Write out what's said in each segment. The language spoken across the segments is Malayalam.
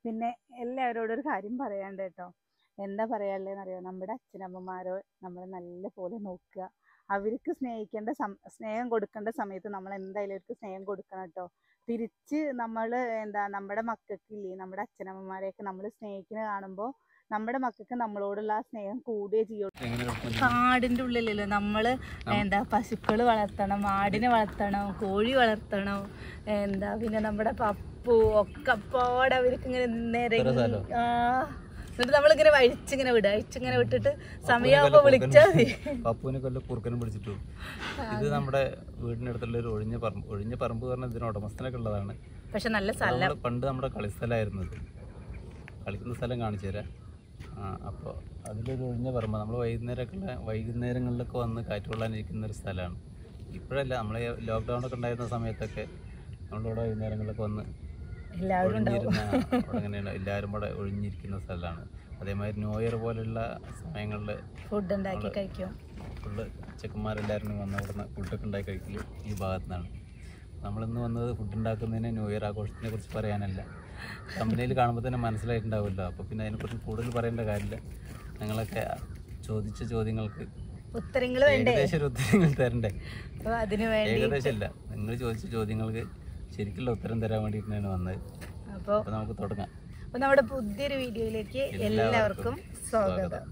പിന്നെ എല്ലാവരോടും ഒരു കാര്യം പറയാണ്ട് കേട്ടോ. എന്താ പറയാനുള്ളതെന്നറിയോ? നമ്മുടെ അച്ഛനമ്മമാരോ നമ്മൾ നല്ല പോലെ നോക്കുക. അവർക്ക് സ്നേഹം കൊടുക്കേണ്ട സമയത്ത് നമ്മൾ എന്തായാലും അവർക്ക് സ്നേഹം കൊടുക്കണം കേട്ടോ. തിരിച്ച് നമ്മൾ നമ്മുടെ മക്കൾക്കില്ലേ, നമ്മുടെ അച്ഛനമ്മമാരെയൊക്കെ നമ്മൾ സ്നേഹിക്കുന്നത് കാണുമ്പോൾ നമ്മുടെ മക്കൾക്ക് നമ്മളോടുള്ള ആ സ്നേഹം കൂടുകയേ ചെയ്യുള്ളൂ. കാടിൻ്റെ ഉള്ളിലല്ലോ നമ്മൾ പശുക്കൾ വളർത്തണം, ആടിനെ വളർത്തണം, കോഴി വളർത്തണം, പിന്നെ നമ്മുടെ പപ്പു ഒക്കെ പാടെ അവർക്ക് ഇങ്ങനെ എന്നിട്ട് നമ്മളിങ്ങനെ അഴിച്ചിങ്ങനെ വിട്ടിട്ട് സമയമാകുമ്പോൾ വിളിച്ചാൽ മതി. പപ്പുവിനെ കൊല്ലം കുറുക്കനും പിടിച്ചിട്ടു. ഇത് നമ്മുടെ വീടിനടുത്തുള്ള ഒരു ഒഴിഞ്ഞ പറമ്പ് പറഞ്ഞാൽ ഇതിന് ഉടമസ്ഥനൊക്കെ ഉള്ളതാണ്. പക്ഷെ നല്ല സ്ഥലം. പണ്ട് നമ്മുടെ കളിസ്ഥലമായിരുന്നു ഇത്. കളിക്കുന്ന സ്ഥലം കാണിച്ചു തരാം. അപ്പോൾ അതിലൊരു ഒഴിഞ്ഞ പറമ്പ്. നമ്മൾ വൈകുന്നേരങ്ങളിലൊക്കെ വന്ന് കാറ്റ് കൊള്ളാനിരിക്കുന്ന ഒരു സ്ഥലമാണ്. ഇപ്പോഴല്ല, നമ്മളെ ലോക്ക്ഡൗണൊക്കെ ഉണ്ടായിരുന്ന സമയത്തൊക്കെ നമ്മളിവിടെ വൈകുന്നേരങ്ങളിലൊക്കെ വന്ന് ഒഴിഞ്ഞിരുന്ന അങ്ങനെയാണ്. എല്ലാവരും ഇവിടെ ഒഴിഞ്ഞിരിക്കുന്ന സ്ഥലമാണ്. അതേമാതിരി ന്യൂ ഇയർ പോലുള്ള സമയങ്ങളിൽ ഫുഡ് ഉണ്ടാക്കി കഴിക്കും. ഫുള്ള് ചെക്കന്മാരെല്ലാവരും വന്ന് അവിടുന്ന് ഫുഡൊക്കെ ഉണ്ടാക്കി കഴിക്കൽ ഈ ഭാഗത്തു നിന്നാണ്. നമ്മളിന്ന് വന്നത് ഫുഡ് ഉണ്ടാക്കുന്നതിന് ന്യൂ ഇയർ ആഘോഷത്തിനെ കുറിച്ച് പറയാനല്ല. കമ്പനിയിൽ കാണുമ്പോൾ തന്നെ മനസ്സിലായിട്ടുണ്ടാവുമല്ലോ. അപ്പോൾ പിന്നെ അതിനെക്കുറിച്ച് കൂടുതൽ പറയേണ്ട കാര്യമില്ല. നിങ്ങളൊക്കെ ചോദിച്ച ചോദ്യങ്ങൾക്ക് ഏകദേശം ഉത്തരങ്ങൾ തരണ്ടേ? ഏകദേശമല്ല, നിങ്ങൾ ചോദിച്ച ചോദ്യങ്ങൾക്ക് ശരിക്കുള്ള ഉത്തരം തരാൻ വേണ്ടിയിട്ടാണ് വന്നത്. അപ്പോൾ നമുക്ക് തുടങ്ങാം. അപ്പോൾ നമ്മുടെ പുതിയൊരു വീഡിയോയിലേക്ക് എല്ലാവർക്കും സ്വാഗതം.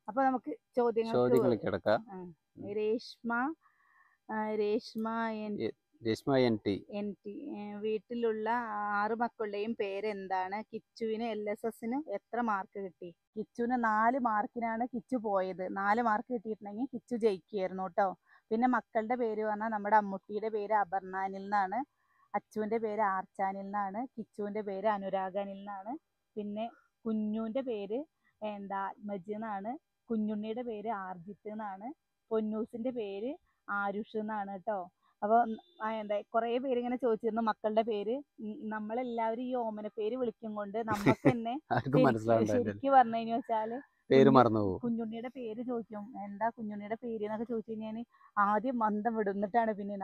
അപ്പോൾ നമുക്ക് ചോദ്യങ്ങൾ കിടക്കാം. രേഷ്മ എൻ ടി വീട്ടിലുള്ള 6 മക്കളുടെയും പേരെന്താണ്? കിച്ചുവിന് LSSന് എത്ര മാർക്ക് കിട്ടി? കിച്ചുവിന് 4 മാർക്കിനാണ് കിച്ചു പോയത്. 4 മാർക്ക് കിട്ടിയിട്ടുണ്ടെങ്കിൽ കിച്ചു ജയിക്കുമായിരുന്നു കേട്ടോ. പിന്നെ മക്കളുടെ പേര് പറഞ്ഞാൽ നമ്മുടെ അമ്മുട്ടിയുടെ പേര് അപർണാനിൽ നിന്നാണ്, അച്ചുവിൻ്റെ പേര് ആർച്ചാനിൽ നിന്നാണ്, കിച്ചുവിൻ്റെ പേര് അനുരാഗനിൽ നിന്നാണ്, പിന്നെ കുഞ്ഞുവിൻ്റെ പേര് ആത്മജ് എന്നാണ്, കുഞ്ഞുണ്ണിയുടെ പേര് ആർജിത്ത് എന്നാണ്, പൊന്നൂസിൻ്റെ പേര് ആരുഷ് എന്നാണ് കേട്ടോ. അപ്പോൾ കുറേ പേര് ഇങ്ങനെ ചോദിച്ചിരുന്നു മക്കളുടെ പേര്. നമ്മളെല്ലാവരും ഈ ഓമന പേര് വിളിക്കും കൊണ്ട് നമുക്ക് തന്നെ ശരിക്കും പറഞ്ഞു വെച്ചാൽ പേര് മറന്നു പോകും. കുഞ്ഞുണ്ണിയുടെ പേര് ചോദിക്കും, എന്താ കുഞ്ഞുണ്ണിയുടെ പേര് എന്നൊക്കെ ചോദിച്ചു കഴിഞ്ഞാൽ ആദ്യം മന്ദം വിടുന്നിട്ടാണ് പിന്നെ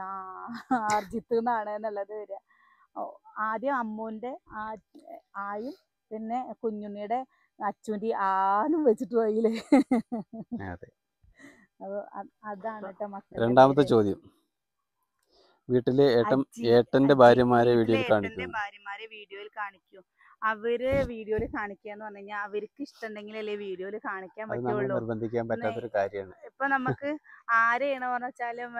ആർജിത്ത് എന്നാണ് എന്നുള്ളത് വരിക. ആദ്യം അമ്മൂൻ്റെ ആയും പിന്നെ കുഞ്ഞുണ്ണിയുടെ അച്ചുവിൻ്റെ ആനും വെച്ചിട്ട് പോയില്ലേ. അപ്പോൾ അതാണ് കേട്ടോ മക്കൾ. രണ്ടാമത്തെ ചോദ്യം, വീട്ടിലെ ഏട്ടന്റെ ഭാര്യമാരെ വീഡിയോയിൽ കാണിക്കൂ. അവര് വീഡിയോയിൽ കാണിക്കുക എന്ന് പറഞ്ഞു കഴിഞ്ഞാൽ അവർക്ക് ഇഷ്ടമുണ്ടെങ്കിലല്ലേ വീഡിയോയിൽ കാണിക്കാൻ പറ്റുള്ളൂ. നിർബന്ധിക്കാൻ പറ്റാത്തൊരു കാര്യമാണ്. ഇപ്പൊ നമുക്ക് ആരെയാണ് പറഞ്ഞാലും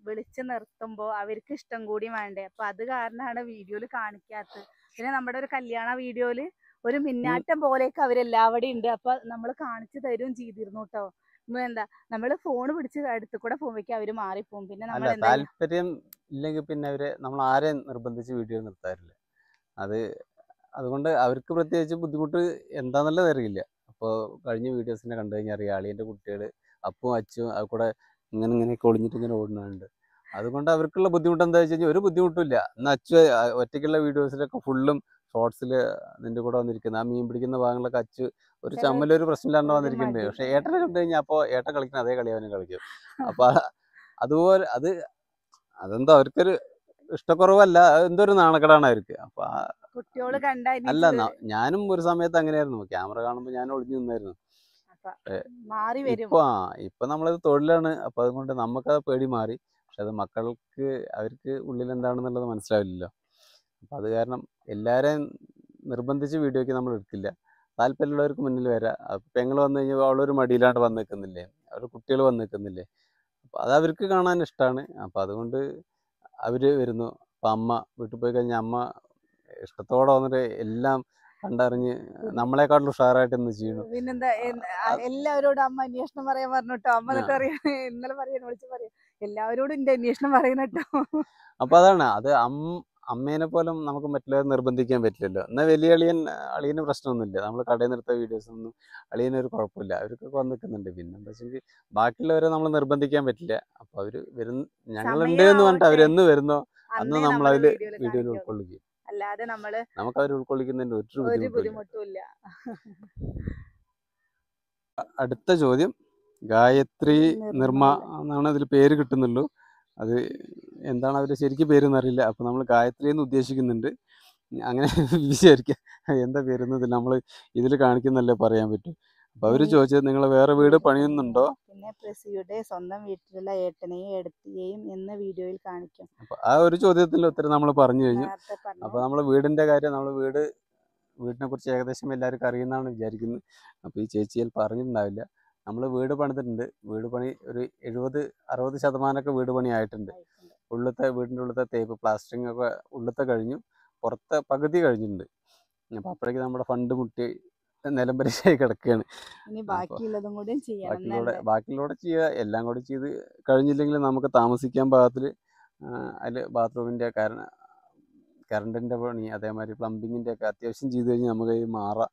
വിളിച്ചു നിർത്തുമ്പോ അവർക്ക് ഇഷ്ടം കൂടി വേണ്ടേ. അപ്പൊ അത് കാരണമാണ് വീഡിയോയിൽ കാണിക്കാത്തത്. പിന്നെ നമ്മുടെ ഒരു കല്യാണ വീഡിയോയില് ഒരു മിന്നാട്ടം പോലെയൊക്കെ അവരെല്ലാവടെയും ഉണ്ട്. അപ്പൊ നമ്മൾ കാണിച്ചു തരും ചെയ്തിരുന്നു കേട്ടോ. നമ്മള് ഫോൺ പിടിച്ച് അടുത്ത് കൂടെ പോകുമ്പോഴേക്കും അവര് മാറിപ്പോവും. പിന്നെ നമ്മൾ താല്പര്യം ഇല്ലെങ്കിൽ പിന്നെ അവര് നമ്മൾ ആരെയും നിർബന്ധിച്ച് വീഡിയോ നിർത്താറില്ല. അതുകൊണ്ട് അവർക്ക് പ്രത്യേകിച്ച് ബുദ്ധിമുട്ട് എന്താന്നുള്ളത് അറിയില്ല. അപ്പോൾ കഴിഞ്ഞ വീഡിയോസിനെ കണ്ടു കഴിഞ്ഞാൽ അറിയാം, അളിയൻ്റെ കുട്ടികൾ അപ്പും അച്ചും അത് കൂടെ ഇങ്ങനെയൊക്കെ ഒളിഞ്ഞിട്ട് ഇങ്ങനെ ഓടുന്നുണ്ട്. അതുകൊണ്ട് അവർക്കുള്ള ബുദ്ധിമുട്ട് എന്താ വെച്ച് കഴിഞ്ഞാൽ ഒരു ബുദ്ധിമുട്ടില്ല. എന്നാൽ അച്ചു ഒറ്റയ്ക്കുള്ള വീഡിയോസിലൊക്കെ ഫുള്ളും ഷോർട്സിൽ നിന്റെ കൂടെ വന്നിരിക്കുന്നത്, ആ മീൻ പിടിക്കുന്ന ഭാഗങ്ങളൊക്കെ അച്ചു ഒരു ചമ്മലൊരു പ്രശ്നമില്ലാണ്ട് വന്നിരിക്കുന്നുണ്ട്. പക്ഷെ ഏട്ടനെ കണ്ടു കഴിഞ്ഞാൽ അപ്പോൾ ഏട്ടൻ കളിക്കുന്ന അതേ കളി അവനും കളിക്കും. അപ്പൊ അതുപോലെ അതെന്തോ അവർക്കൊരു ഇഷ്ടക്കുറവല്ല, എന്തോ ഒരു നാണക്കേടാണ് അവർക്ക്. അപ്പൊ അല്ല, ഞാനും ഒരു സമയത്ത് അങ്ങനെയായിരുന്നു. ക്യാമറ കാണുമ്പോൾ ഞാൻ ഒളിഞ്ഞു നിന്നായിരുന്നു. ഇപ്പൊ നമ്മളത് തൊഴിലാണ്. അപ്പൊ അതുകൊണ്ട് നമുക്കത് പേടി മാറി. പക്ഷെ അത് മക്കൾക്ക് അവർക്ക് ഉള്ളിൽ എന്താണെന്നുള്ളത് മനസ്സിലാവില്ലല്ലോ. അപ്പൊ അത് കാരണം എല്ലാരെയും നിർബന്ധിച്ച് വീഡിയോക്ക് നമ്മൾ എടുക്കില്ല. താല്പര്യമുള്ളവർക്ക് മുന്നിൽ വരാം. പെങ്ങൾ വന്നു കഴിഞ്ഞാൽ അവളൊരു മടിയിലാണ്ട് വന്ന് നിൽക്കുന്നില്ലേ, അവരുടെ കുട്ടികൾ വന്ന് നിൽക്കുന്നില്ലേ, അപ്പോൾ അത് അവർക്ക് കാണാൻ ഇഷ്ടമാണ്. അപ്പോൾ അതുകൊണ്ട് അവർ വരുന്നു. അപ്പം അമ്മ വീട്ടിൽ പോയി കഴിഞ്ഞാൽ അമ്മ ഇഷ്ടത്തോടെ വന്നിട്ട് എല്ലാം കണ്ടറിഞ്ഞ് നമ്മളെക്കാട്ടിലും ഉഷാറായിട്ട് ഇന്ന് ചെയ്യുന്നു. പിന്നെന്താ, എല്ലാവരോടും അമ്മ അന്വേഷണം പറയാൻ പറഞ്ഞു കേട്ടോ. അമ്മ എന്നിട്ട് അറിയാം, ഇന്നലെ വിളിച്ച് പറയാം, എല്ലാവരോടും എൻ്റെ അന്വേഷണം പറയുന്ന കേട്ടോ. അപ്പോൾ അതാണ്, അത് അമ്മേനെ പോലും നമുക്ക് മറ്റുള്ളവരെ നിർബന്ധിക്കാൻ പറ്റില്ലല്ലോ. എന്നാൽ വലിയ അളിയന് പ്രശ്നമൊന്നുമില്ല. നമ്മൾ കടയിൽ നിർത്ത വീഡിയോസൊന്നും അളിയനൊരു കുഴപ്പമില്ല. അവർക്കൊക്കെ വന്ന് നിൽക്കുന്നുണ്ട്. പിന്നെ എന്താ വെച്ചെങ്കിൽ ബാക്കിയുള്ളവരെ നമ്മൾ നിർബന്ധിക്കാൻ പറ്റില്ല. അപ്പോൾ അവർ ഞങ്ങളുണ്ട് എന്ന് പറഞ്ഞിട്ട് അവരെന്ന് വരുന്നോ അന്ന് നമ്മൾ അതിൽ വീഡിയോയിൽ ഉൾക്കൊള്ളിക്കും. അല്ലാതെ നമുക്ക് അവർ ഉൾക്കൊള്ളിക്കുന്നതിൻ്റെ ഒരു ബുദ്ധിമുട്ടുമില്ല. അടുത്ത ചോദ്യം, ഗായത്രി നിർമ്മ എന്നാണ് അതിൽ പേര് കിട്ടുന്നുള്ളൂ. അത് എന്താണ് അവർ ശരിക്കും പേരെന്ന് അറിയില്ല. അപ്പോൾ നമ്മൾ ഗായത്രി എന്ന് ഉദ്ദേശിക്കുന്നുണ്ട്, അങ്ങനെ വിചാരിക്കാം. എന്താ പേരുന്നത് നമ്മൾ ഇതിൽ കാണിക്കുന്നല്ലേ പറയാൻ പറ്റും. അപ്പോൾ അവർ പിന്നെ ചോദിച്ചത് നിങ്ങൾ വേറെ വീട് പണിയുന്നുണ്ടോ. പിന്നെ പ്രസിയുടെ സ്വന്തം വീട്ടിലുള്ള ഏട്ടനെയും ഏടത്തിയെയും എന്ന വീഡിയോയിൽ കാണിക്കും. അപ്പോൾ ആ ഒരു ചോദ്യത്തിൻ്റെ ഉത്തരം നമ്മൾ പറഞ്ഞു കഴിഞ്ഞു. നേരത്തെ പറഞ്ഞു. അപ്പോൾ നമ്മൾ വീടിൻ്റെ കാര്യം നമ്മൾ വീടിനെ കുറിച്ച് ഏകദേശം എല്ലാവർക്കും അറിയുന്നതാണ് വിചാരിക്കുന്നത്. അപ്പോൾ ഈ ചേച്ചി ചിലപ്പോൾ അറിഞ്ഞിട്ടുണ്ടാവില്ല. നമ്മൾ വീട് പണിതിട്ടുണ്ട്. വീട് പണി ഒരു 70-60% വീട് പണി ആയിട്ടുണ്ട്. വീടിൻ്റെ ഉള്ളിലത്തെ തേപ്പ് പ്ലാസ്റ്ററിങ് ഒക്കെ ഉള്ളിലത്തെ കഴിഞ്ഞു, പുറത്തെ പകുതി കഴിഞ്ഞിട്ടുണ്ട്. അപ്പോൾ അപ്പോഴേക്ക് നമ്മുടെ ഫണ്ട് മുട്ടി നിലംപരിശായി കിടക്കുകയാണ്. ഇനി ബാക്കിയുള്ളതും കൂടി ചെയ്യണം. ബാക്കിയുള്ളൂടെ ചെയ്യുക. എല്ലാം കൂടി ചെയ്ത് കഴിഞ്ഞില്ലെങ്കിൽ നമുക്ക് താമസിക്കാൻ പാകത്തിൽ അതിൽ ബാത്റൂമിൻ്റെ കറണ്ടിൻ്റെ പണി അതേമാതിരി പ്ലംബിങ്ങിൻ്റെ ഒക്കെ അത്യാവശ്യം ചെയ്ത് കഴിഞ്ഞാൽ നമുക്ക് മാറാം.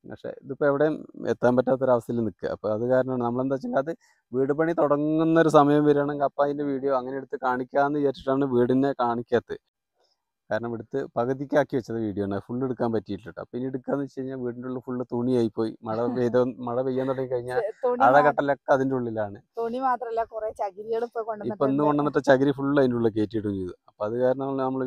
പക്ഷേ ഇതിപ്പോൾ എവിടെയും എത്താൻ പറ്റാത്തൊരവസ്ഥയിൽ നിൽക്കുക. അപ്പോൾ അത് കാരണമാണ് നമ്മളെന്താ വെച്ചാൽ അത് വീട് പണി തുടങ്ങുന്നൊരു സമയം വരികയാണെങ്കിൽ അപ്പം അതിൻ്റെ വീഡിയോ അങ്ങനെ എടുത്ത് കാണിക്കാമെന്ന് വിചാരിച്ചിട്ടാണ് വീടിനെ കാണിക്കാത്തത്. കാരണം എടുത്ത് പകുതിക്കാക്കി വെച്ചത് വീഡിയോ ആണ്, ഫുള്ള് എടുക്കാൻ പറ്റിയിട്ടില്ല. അപ്പം ഇനി എടുക്കാന്ന് വെച്ച് കഴിഞ്ഞാൽ വീടിൻ്റെ ഉള്ളിൽ ഫുള്ള് തുണിയായിപ്പോയി. മഴ പെയ്യാൻ തുടങ്ങി കഴിഞ്ഞാൽ അഴകട്ടലൊക്കെ അതിൻ്റെ ഉള്ളിലാണ്. തുണി മാത്രമല്ല കുറെ ചകിരികൾ ഇപ്പം ഇന്ന് കൊണ്ടുവന്നിട്ട് ചകിരി ഫുള്ള് അതിൻ്റെ ഉള്ളിൽ കയറ്റിയിടും ചെയ്തു. അപ്പം അത് കാരണം നമ്മൾ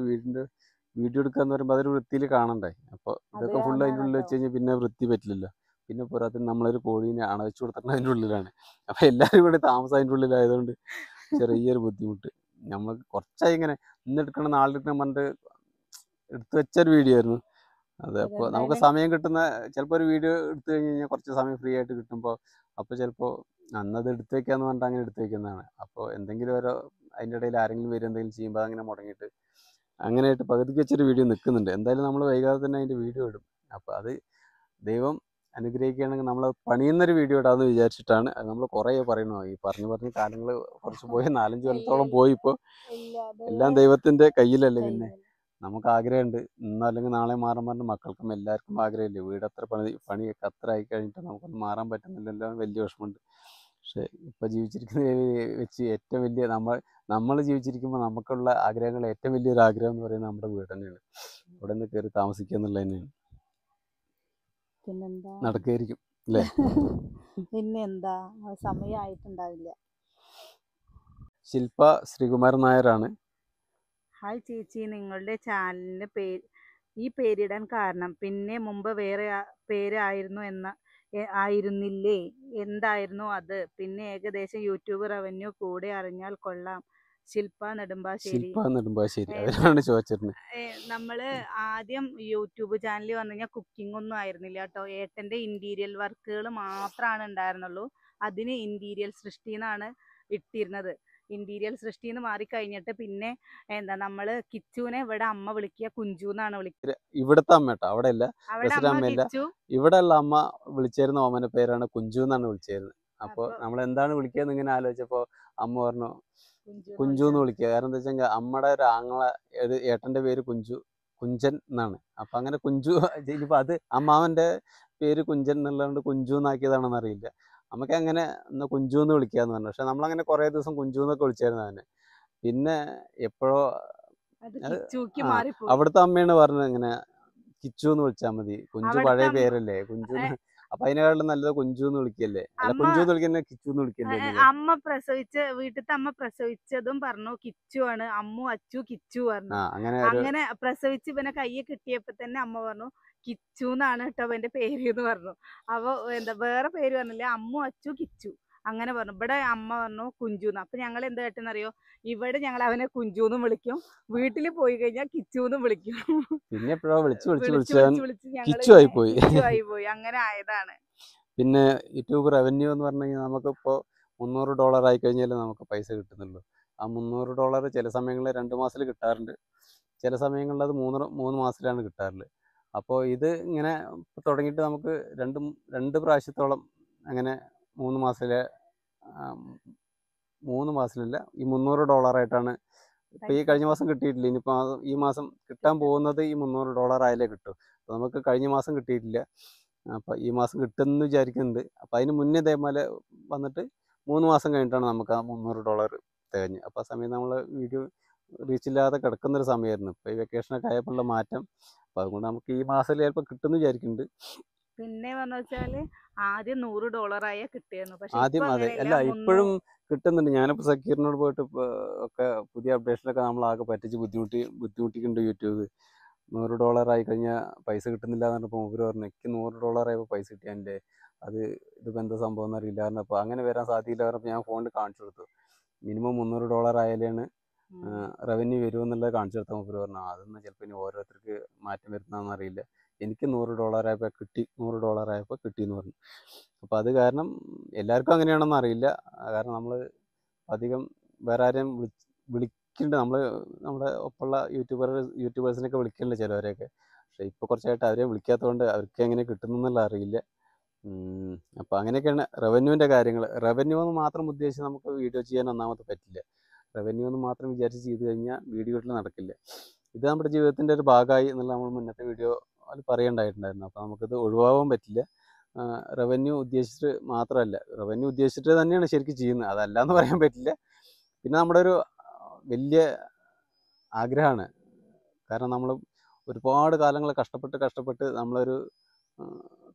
വീഡിയോ എടുക്കാന്ന് പറയുമ്പോൾ അതൊരു വൃത്തിയിൽ കാണണ്ടേ. അപ്പോൾ ഇതൊക്കെ ഫുള്ള് അതിൻ്റെ ഉള്ളിൽ വെച്ച് കഴിഞ്ഞാൽ പിന്നെ വൃത്തി പറ്റില്ലല്ലോ. പിന്നെ പോരാത്തിന് നമ്മളൊരു കോഴീനെ അണവെച്ച് കൊടുത്തിട്ട് അതിൻ്റെ ഉള്ളിലാണ്. അപ്പോൾ എല്ലാവരും കൂടി താമസം അതിൻ്റെ ഉള്ളിലായതുകൊണ്ട് ചെറിയൊരു ബുദ്ധിമുട്ട്. നമ്മൾ കുറച്ചായി ഇങ്ങനെ ഇന്നെടുക്കണം നാളെ എടുക്കണം പറഞ്ഞിട്ട് എടുത്തു വെച്ചൊരു വീഡിയോ ആയിരുന്നു അത്. അപ്പോൾ നമുക്ക് സമയം കിട്ടുന്ന ചിലപ്പോൾ ഒരു വീഡിയോ എടുത്തു കഴിഞ്ഞ് കഴിഞ്ഞാൽ കുറച്ച് സമയം ഫ്രീ ആയിട്ട് കിട്ടുമ്പോൾ അപ്പോൾ ചിലപ്പോൾ അന്നത് എടുത്തു വെക്കാന്ന് പറഞ്ഞിട്ട് അങ്ങനെ എടുത്തു വെക്കുന്നതാണ്. അപ്പോൾ എന്തെങ്കിലും അതിൻ്റെ ഇടയിൽ ആരെങ്കിലും വരും എന്തെങ്കിലും ചെയ്യുമ്പോൾ അതങ്ങനെ മുടങ്ങിയിട്ട് അങ്ങനെയായിട്ട് പകുതിക്ക് വെച്ചൊരു വീഡിയോ നിൽക്കുന്നുണ്ട്. എന്തായാലും നമ്മൾ വൈകാതെ തന്നെ അതിൻ്റെ വീഡിയോ ഇടും. അപ്പോൾ അത് ദൈവം അനുഗ്രഹിക്കുകയാണെങ്കിൽ നമ്മൾ പണിയുന്നൊരു വീഡിയോ ഇടാമെന്ന് വിചാരിച്ചിട്ടാണ്. അത് നമ്മൾ കുറേ പറയണോ ഈ പറഞ്ഞ് കാലങ്ങൾ കുറച്ച് പോയി 4-5 കൊല്ലത്തോളം പോയി. ഇപ്പോൾ എല്ലാം ദൈവത്തിൻ്റെ കയ്യിലല്ലേ. പിന്നെ നമുക്ക് ആഗ്രഹമുണ്ട് ഇന്നോ അല്ലെങ്കിൽ നാളെ മാറാൻ പറഞ്ഞ മക്കൾക്കും എല്ലാവർക്കും ആഗ്രഹമില്ലേ. വീട് അത്ര പണിയൊക്കെ അത്ര ആയി കഴിഞ്ഞിട്ട് നമുക്കൊന്നും മാറാൻ പറ്റുന്നില്ലല്ലോ, വലിയ വിഷമമുണ്ട്. പക്ഷേ ഇപ്പോൾ ജീവിച്ചിരിക്കുന്നതിൽ വെച്ച് ഏറ്റവും വലിയ നമ്മൾ ജീവിച്ചിരിക്കുമ്പോൾ നമുക്കുള്ള ആഗ്രഹങ്ങൾ ഏറ്റവും വലിയൊരു ആഗ്രഹം എന്ന് പറയുന്നത് നമ്മുടെ വീട് തന്നെയാണ്. അവിടെ നിന്ന് കയറി താമസിക്കുക എന്നുള്ളത് തന്നെയാണ്. പിന്നെന്താ നടക്കുകയായിരിക്കും അല്ലേ. പിന്നെന്താ സമയമായിട്ടുണ്ടാവില്ല. ശില്പ ശ്രീകുമാരൻ നായരാണ്. ഹായ് ചേച്ചി, നിങ്ങളുടെ ചാനലിന് ഈ പേരിടാൻ കാരണം പിന്നെ മുമ്പ് വേറെ പേരായിരുന്നു ആയിരുന്നില്ലേ, എന്തായിരുന്നു അത്? പിന്നെ ഏകദേശം യൂട്യൂബ് റവന്യൂ കൂടെ അറിഞ്ഞാൽ കൊള്ളാം. ശില്പ നെടുമ്പാശ്ശേരി അവരാണ് ചോദിച്ചിരുന്നത്. നമ്മള് ആദ്യം യൂട്യൂബ് ചാനൽ പറഞ്ഞു കഴിഞ്ഞാൽ കുക്കിംഗ് ഒന്നും ആയിരുന്നില്ല കേട്ടോ. ഏട്ടന്റെ ഇന്റീരിയൽ വർക്കുകൾ മാത്രമാണ് ഉണ്ടായിരുന്നുള്ളൂ. അതിന് ഇന്റീരിയൽ സൃഷ്ടി എന്നാണ് ഇട്ടിരുന്നത്. ഇന്റീരിയൽ സൃഷ്ടി എന്ന് മാറിക്കഴിഞ്ഞിട്ട് പിന്നെ നമ്മള് കിച്ചുവിനെ ഇവിടെ അമ്മ വിളിക്കുക കുഞ്ചു എന്നാണ് വിളിക്കുക. ഇവിടുത്തെ അമ്മ കേട്ടോ, അവിടെ അല്ല, ഇവിടെ ഉള്ള അമ്മ വിളിച്ചിരുന്ന ഓമന പേരാണ് കുഞ്ചു എന്നാണ് വിളിച്ചിരുന്നത്. അപ്പോൾ നമ്മൾ എന്താണ് വിളിക്കുക ഇങ്ങനെ ആലോചിച്ചപ്പോൾ അമ്മ പറഞ്ഞു കുഞ്ചു എന്ന് വിളിക്കുക. കാരണം എന്താ വെച്ചാൽ അമ്മയുടെ ഒരു ഏട്ടന്റെ പേര് കുഞ്ചൻ എന്നാണ്. അപ്പൊ അങ്ങനെ കുഞ്ചു ഇനിയിപ്പോൾ അത് അമ്മാവന്റെ പേര് കുഞ്ചൻ എന്നുള്ളതുകൊണ്ട് കുഞ്ചു എന്നാക്കിയതാണെന്ന് അറിയില്ല. നമുക്ക് അങ്ങനെ ഒന്ന് കുഞ്ചു എന്ന് വിളിക്കാന്ന് പറഞ്ഞു. പക്ഷെ നമ്മളങ്ങനെ കുറേ ദിവസം കുഞ്ചു എന്നൊക്കെ വിളിച്ചായിരുന്നു അവനെ. പിന്നെ എപ്പോഴോ അവിടുത്തെ അമ്മയാണ് പറഞ്ഞത് ഇങ്ങനെ കിച്ചു എന്ന് വിളിച്ചാൽ മതി, കുഞ്ചു പഴയ പേരല്ലേ കുഞ്ചു. അപ്പൊ അതിനെക്കാളും നല്ലത് കുഞ്ചു എന്ന് വിളിക്കല്ലേ, അല്ല കുഞ്ചു എന്ന് വിളിക്കുന്ന കിച്ചു എന്ന് വിളിക്കല്ലേ. വീട്ടിലത്തെ അമ്മ പ്രസവിച്ചതും പറഞ്ഞു കിച്ചു ആണ്, അമ്മു അച്ചു കിച്ചു പറഞ്ഞു. അങ്ങനെ പ്രസവിച്ച് ഇവനെ കയ്യെ കിട്ടിയപ്പോ തന്നെ അമ്മ പറഞ്ഞു കിച്ചു എന്നാണ് കേട്ടോ അവന്റെ പേര് എന്ന് പറഞ്ഞു. അപ്പൊ വേറെ പേര് പറഞ്ഞില്ല, അമ്മു അച്ചു കിച്ചു അങ്ങനെ പറഞ്ഞു. ഇവിടെ അമ്മ പറഞ്ഞു കുഞ്ചുന്ന്. അപ്പൊ ഞങ്ങൾ എന്താ കേട്ടെന്നറിയോ, ഇവിടെ ഞങ്ങൾ അവനെ കുഞ്ചുന്നും വിളിക്കും, വീട്ടിൽ പോയി കഴിഞ്ഞാൽ കിച്ചുന്നും വിളിക്കും. പിന്നെ കിച്ചു പോയി അങ്ങനെ ആയതാണ്. പിന്നെ യൂട്യൂബ് റവന്യൂ എന്ന് പറഞ്ഞു കഴിഞ്ഞാൽ നമുക്കിപ്പോൾ $300 ആയി കഴിഞ്ഞാൽ നമുക്ക് പൈസ കിട്ടുന്നുള്ളൂ. ആ $300 ചില സമയങ്ങളിൽ 2 മാസത്തിൽ കിട്ടാറുണ്ട്, ചില സമയങ്ങളിൽ അത് 3 മാസത്തിലാണ് കിട്ടാറുള്ളത്. അപ്പോൾ ഇത് ഇങ്ങനെ തുടങ്ങിയിട്ട് നമുക്ക് രണ്ട് പ്രാവശ്യത്തോളം അങ്ങനെ 3 മാസത്തിലല്ല ഈ $300 ആയിട്ടാണ്. ഇപ്പോൾ ഈ കഴിഞ്ഞ മാസം കിട്ടിയിട്ടില്ല. ഇനിയിപ്പോൾ ഈ മാസം കിട്ടാൻ പോകുന്നത് ഈ $300 ആയാലേ കിട്ടും. അപ്പോൾ നമുക്ക് കഴിഞ്ഞ മാസം കിട്ടിയിട്ടില്ല. അപ്പോൾ ഈ മാസം കിട്ടുമെന്ന് വിചാരിക്കുന്നുണ്ട്. അപ്പോൾ അതിന് മുന്നേ ഇതേപോലെ വന്നിട്ട് 3 മാസം കഴിഞ്ഞിട്ടാണ് നമുക്ക് ആ $300 തികഞ്ഞ്. അപ്പോൾ ആ സമയത്ത് നമ്മൾ വീഡിയോ റീച്ചില്ലാതെ കിടക്കുന്നൊരു സമയമായിരുന്നു. ഇപ്പോൾ ഈ വെക്കേഷനൊക്കെ ആയപ്പോഴുള്ള മാറ്റം. അപ്പോൾ അതുകൊണ്ട് നമുക്ക് ഈ മാസം ചിലപ്പോൾ കിട്ടുമെന്ന് വിചാരിക്കുന്നുണ്ട്. പിന്നെ പറഞ്ഞു വെച്ചാല് ആദ്യം $100 ആയ കിട്ടിയിരുന്നു. ആദ്യം അതെ അല്ല ഇപ്പോഴും കിട്ടുന്നുണ്ട്. ഞാനിപ്പോൾ സക്കീറിനോട് പോയിട്ട് ഒക്കെ പുതിയ അപ്ഡേഷനൊക്കെ നമ്മളാകെ പറ്റിച്ച് ബുദ്ധിമുട്ടിക്കുന്നുണ്ട് യൂട്യൂബ്. $100 ആയി കഴിഞ്ഞാൽ പൈസ കിട്ടുന്നില്ല എന്ന് പറഞ്ഞപ്പോൾ മൂപ്പര് പറഞ്ഞു എനിക്ക് $100 ആയപ്പോൾ പൈസ കിട്ടിയാൻ്റെ അത് ഇതിപ്പോൾ എന്താ സംഭവം എന്നറിയില്ല പറഞ്ഞപ്പോൾ അങ്ങനെ വരാൻ സാധ്യതയില്ല പറഞ്ഞപ്പോൾ ഞാൻ ഫോണിൽ കാണിച്ചു കൊടുത്തു. മിനിമം $300 ആയാലാണ് റവന്യൂ വരുമെന്നുള്ളത് കാണിച്ചു കൊടുത്താൽ മൂപ്പര് പറഞ്ഞു അതൊന്നും ചിലപ്പോൾ ഇനി ഓരോരുത്തർക്ക് മാറ്റം വരുന്നതെന്ന് അറിയില്ല, എനിക്ക് $100 ആയപ്പോൾ കിട്ടി, $100 ആയപ്പോൾ കിട്ടിയെന്ന് പറഞ്ഞു. അപ്പോൾ അത് കാരണം എല്ലാവർക്കും അങ്ങനെയാണെന്ന് അറിയില്ല. കാരണം നമ്മൾ അധികം വേറെ ആരെയും വിളിക്കുന്നുണ്ട്, നമ്മുടെ ഒപ്പമുള്ള യൂട്യൂബേഴ്സിനൊക്കെ വിളിക്കുന്നുണ്ട് ചിലവരെയൊക്കെ. പക്ഷേ ഇപ്പോൾ കുറച്ചായിട്ട് അവരെ വിളിക്കാത്തതുകൊണ്ട് അവർക്ക് എങ്ങനെ കിട്ടുന്നെന്നുള്ള അറിയില്ല. അപ്പോൾ അങ്ങനെയൊക്കെയാണ് റവന്യൂവിൻ്റെ കാര്യങ്ങൾ. റവന്യൂ എന്ന് മാത്രം ഉദ്ദേശിച്ച് നമുക്ക് വീഡിയോ ചെയ്യാൻ ഒന്നാമത് പറ്റില്ല. റവന്യൂ എന്ന് മാത്രം വിചാരിച്ച് ചെയ്ത് കഴിഞ്ഞാൽ വീഡിയോയിൽ നടക്കില്ല. ഇത് നമ്മുടെ ജീവിതത്തിൻ്റെ ഒരു ഭാഗമായി എന്നുള്ള നമ്മൾ മുന്നത്തെ വീഡിയോ അതിൽ പറയേണ്ടായിട്ടുണ്ടായിരുന്നു. അപ്പോൾ നമുക്കിത് ഒഴിവാകാൻ പറ്റില്ല. റവന്യൂ ഉദ്ദേശിച്ചിട്ട് മാത്രമല്ല, റവന്യൂ ഉദ്ദേശിച്ചിട്ട് തന്നെയാണ് ശരിക്കും ചെയ്യുന്നത്, അതല്ല എന്ന് പറയാൻ പറ്റില്ല. പിന്നെ നമ്മുടെ ഒരു വലിയ ആഗ്രഹമാണ്. കാരണം നമ്മൾ ഒരുപാട് കാലങ്ങൾ കഷ്ടപ്പെട്ട് നമ്മളൊരു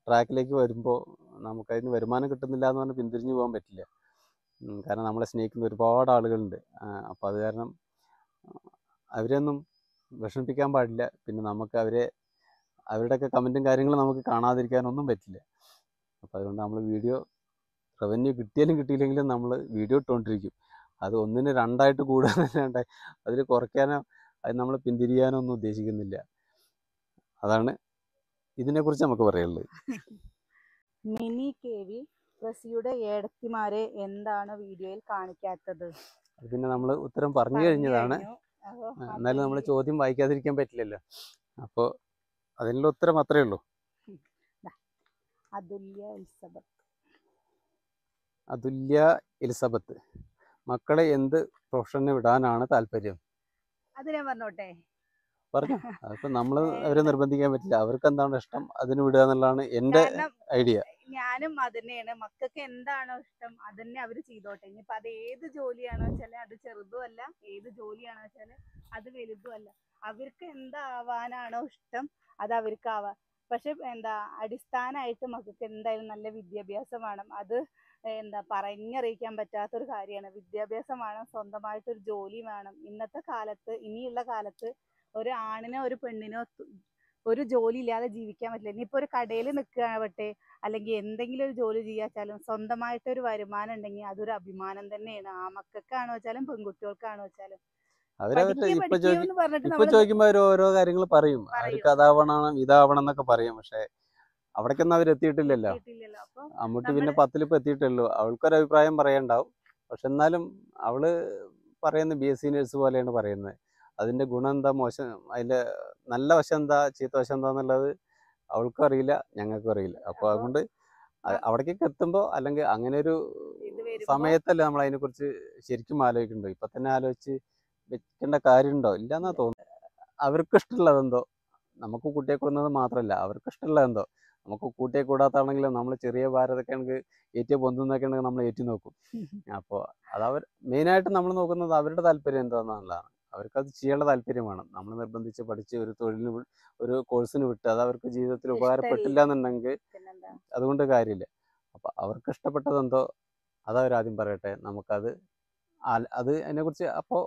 ട്രാക്കിലേക്ക് വരുമ്പോൾ നമുക്കതിന് വരുമാനം കിട്ടുന്നില്ല എന്ന് പറഞ്ഞാൽ പിന്തിരിഞ്ഞു പോകാൻ പറ്റില്ല. കാരണം നമ്മളെ സ്നേഹിക്കുന്ന ഒരുപാട് ആളുകളുണ്ട്. അപ്പോൾ അത് കാരണം അവരെയൊന്നും വിഷമിപ്പിക്കാൻ പാടില്ല. പിന്നെ നമുക്ക് അവരുടെയൊക്കെ കമൻറ്റും കാര്യങ്ങളും നമുക്ക് കാണാതിരിക്കാനൊന്നും പറ്റില്ല. അപ്പോൾ അതുകൊണ്ട് നമ്മൾ റവന്യൂ കിട്ടിയാലും കിട്ടിയില്ലെങ്കിലും നമ്മൾ വീഡിയോ ഇട്ടുകൊണ്ടിരിക്കും. അത് ഒന്നിന് രണ്ടായിട്ട് കൂടുകയെന്നല്ലാണ്ട് അതിൽ കുറയ്ക്കാനോ അത് നമ്മൾ പിന്തിരിയാനോ ഒന്നും ഉദ്ദേശിക്കുന്നില്ല. അതാണ് ഇതിനെക്കുറിച്ച് നമുക്ക് പറയാനുള്ളത്. മിനി കേവി റസിയുടെ ഏടത്തിമാരെ എന്താണ് വീഡിയോയിൽ കാണിക്കാത്തത്? പിന്നെ നമ്മൾ ഉത്തരം പറഞ്ഞു കഴിഞ്ഞതാണ്. എന്നാലും നമ്മൾ ചോദ്യം വായിക്കാതിരിക്കാൻ പറ്റില്ലല്ലോ. അപ്പോൾ അതിനുള്ള ഉത്തരം അത്രയേ ഉള്ളൂ. അതുല്യ എലിസബത്ത് മക്കളെ എന്ത് പ്രൊഫഷന് വിടാനാണ് താല്പര്യം? അത് ഞാൻ പറഞ്ഞോട്ടെ. പറഞ്ഞു. അതിപ്പോൾ നമ്മൾ അവരെ നിർബന്ധിക്കാൻ പറ്റില്ല. അവർക്ക് എന്താണ് ഇഷ്ടം അതിന് വിടുക എന്നുള്ളതാണ് എൻ്റെ ഐഡിയ. ഞാനും അതന്നെയാണ്. മക്കൾക്ക് എന്താണോ ഇഷ്ടം അതന്നെ അവർ ചെയ്തോട്ടെ. ഇനിയിപ്പോൾ അത് ഏത് ജോലിയാണോ വെച്ചാൽ അത് ചെറുതും അല്ല, ഏത് ജോലിയാണോ വെച്ചാൽ അത് വലുതും അല്ല. അവർക്ക് എന്താവാനാണോ ഇഷ്ടം അത് അവർക്ക് ആവാം. പക്ഷെ അടിസ്ഥാനമായിട്ട് മക്കൾക്ക് എന്തായാലും നല്ല വിദ്യാഭ്യാസം വേണം. അത് പറഞ്ഞറിയിക്കാൻ പറ്റാത്തൊരു കാര്യമാണ്. വിദ്യാഭ്യാസം വേണം, സ്വന്തമായിട്ടൊരു ജോലി വേണം. ഇന്നത്തെ കാലത്ത്, ഇനിയുള്ള കാലത്ത് ഒരു ആണിനോ ഒരു പെണ്ണിനോ ഒരു ജോലി ഇല്ലാതെ ജീവിക്കാൻ പറ്റില്ല. ഇനിയിപ്പോൾ ഒരു കടയിൽ നിൽക്കുകയാവട്ടെ, അല്ലെങ്കിൽ എന്തെങ്കിലും ഒരു ജോലി ചെയ്യാച്ചാലും സ്വന്തമായിട്ടൊരു വരുമാനം ഉണ്ടെങ്കിൽ അതൊരു അഭിമാനം തന്നെയാണ്. ആ മക്കൾക്കാണോ വെച്ചാലും പെൺകുട്ടികൾക്കാണോ വെച്ചാലും. ഇപ്പൊ ചോദിക്കുമ്പോ അവർ ഓരോ കാര്യങ്ങൾ പറയും. അവർക്ക് അതാവണം ഇതാവണം എന്നൊക്കെ പറയും. പക്ഷെ അവിടേക്കൊന്നും അവർ എത്തിയിട്ടില്ലല്ലോ. അമ്മൂട്ടി പിന്നെ 10ൽ ഇപ്പൊ എത്തിയിട്ടുള്ളൂ. അവൾക്കൊരു അഭിപ്രായം പറയണ്ടാവും. പക്ഷെ എന്നാലും അവള് പറയുന്ന BSc നേഴ്സ് പോലെയാണ് പറയുന്നത്. അതിന്റെ ഗുണം എന്താ, മോശം, അതിന്റെ നല്ല വശം എന്താ, ചീത്ത വശം എന്താന്നുള്ളത് അവൾക്കും അറിയില്ല, ഞങ്ങൾക്കും അറിയില്ല. അപ്പോൾ അതുകൊണ്ട് അവിടേക്കൊക്കെ എത്തുമ്പോൾ അല്ലെങ്കിൽ അങ്ങനെ ഒരു സമയത്തല്ല നമ്മൾ അതിനെക്കുറിച്ച് ശരിക്കും ആലോചിക്കുന്നുണ്ടോ. ഇപ്പൊ തന്നെ ആലോചിച്ച് വെക്കേണ്ട കാര്യമുണ്ടോ? ഇല്ലെന്നാ തോന്നുന്നത്. അവർക്ക് ഇഷ്ടമുള്ളതെന്തോ, നമുക്ക് കൂട്ടിയെ കൂടുന്നത് മാത്രമല്ല, അവർക്ക് ഇഷ്ടമുള്ളതെന്തോ. നമുക്ക് കൂട്ടിയെ കൂടാത്താണെങ്കിലും നമ്മൾ ചെറിയ ഭാരതൊക്കെ ആണെങ്കിൽ ഏറ്റവും പൊന്തുന്നൊക്കെ ഉണ്ടെങ്കിൽ നമ്മൾ ഏറ്റി നോക്കും. അപ്പോൾ അതവർ മെയിനായിട്ട് നമ്മൾ നോക്കുന്നത് അവരുടെ താല്പര്യം എന്താണെന്നുള്ളതാണ്. അവർക്കത് ചെയ്യാനുള്ള താല്പര്യം വേണം. നമ്മൾ നിർബന്ധിച്ച് പഠിച്ച് ഒരു തൊഴിലിന് ഒരു കോഴ്സിന് വിട്ട് അത് അവർക്ക് ജീവിതത്തിൽ ഉപകാരപ്പെട്ടില്ല എന്നുണ്ടെങ്കിൽ അതുകൊണ്ട് കാര്യമില്ല. അപ്പം അവർക്ക് ഇഷ്ടപ്പെട്ടതെന്തോ അതവരാദ്യം പറയട്ടെ. നമുക്കത് അതിനെക്കുറിച്ച് അപ്പോൾ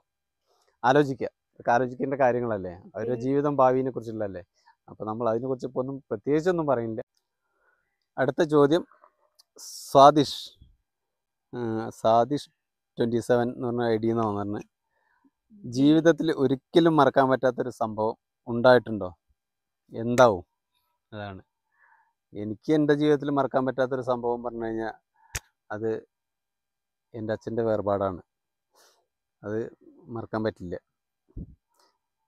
ആലോചിക്കുക. അതൊക്കെ ആലോചിക്കേണ്ട കാര്യങ്ങളല്ലേ, അവരുടെ ജീവിതം ഭാവിയെ കുറിച്ചുള്ളതല്ലേ. അപ്പോൾ നമ്മൾ അതിനെക്കുറിച്ച് ഇപ്പോൾ ഒന്നും പ്രത്യേകിച്ചൊന്നും പറയുന്നില്ല. അടുത്ത ചോദ്യം സാദിഷ് 27 എന്ന് പറഞ്ഞ ID എന്ന് പറഞ്ഞ് ജീവിതത്തിൽ ഒരിക്കലും മറക്കാൻ പറ്റാത്തൊരു സംഭവം ഉണ്ടായിട്ടുണ്ടോ? എന്താവും? അതാണ് എനിക്ക് എൻ്റെ ജീവിതത്തിൽ മറക്കാൻ പറ്റാത്തൊരു സംഭവം പറഞ്ഞു കഴിഞ്ഞാൽ അത് എൻ്റെ അച്ഛൻ്റെ വേർപാടാണ്. അത് മറക്കാൻ പറ്റില്ല.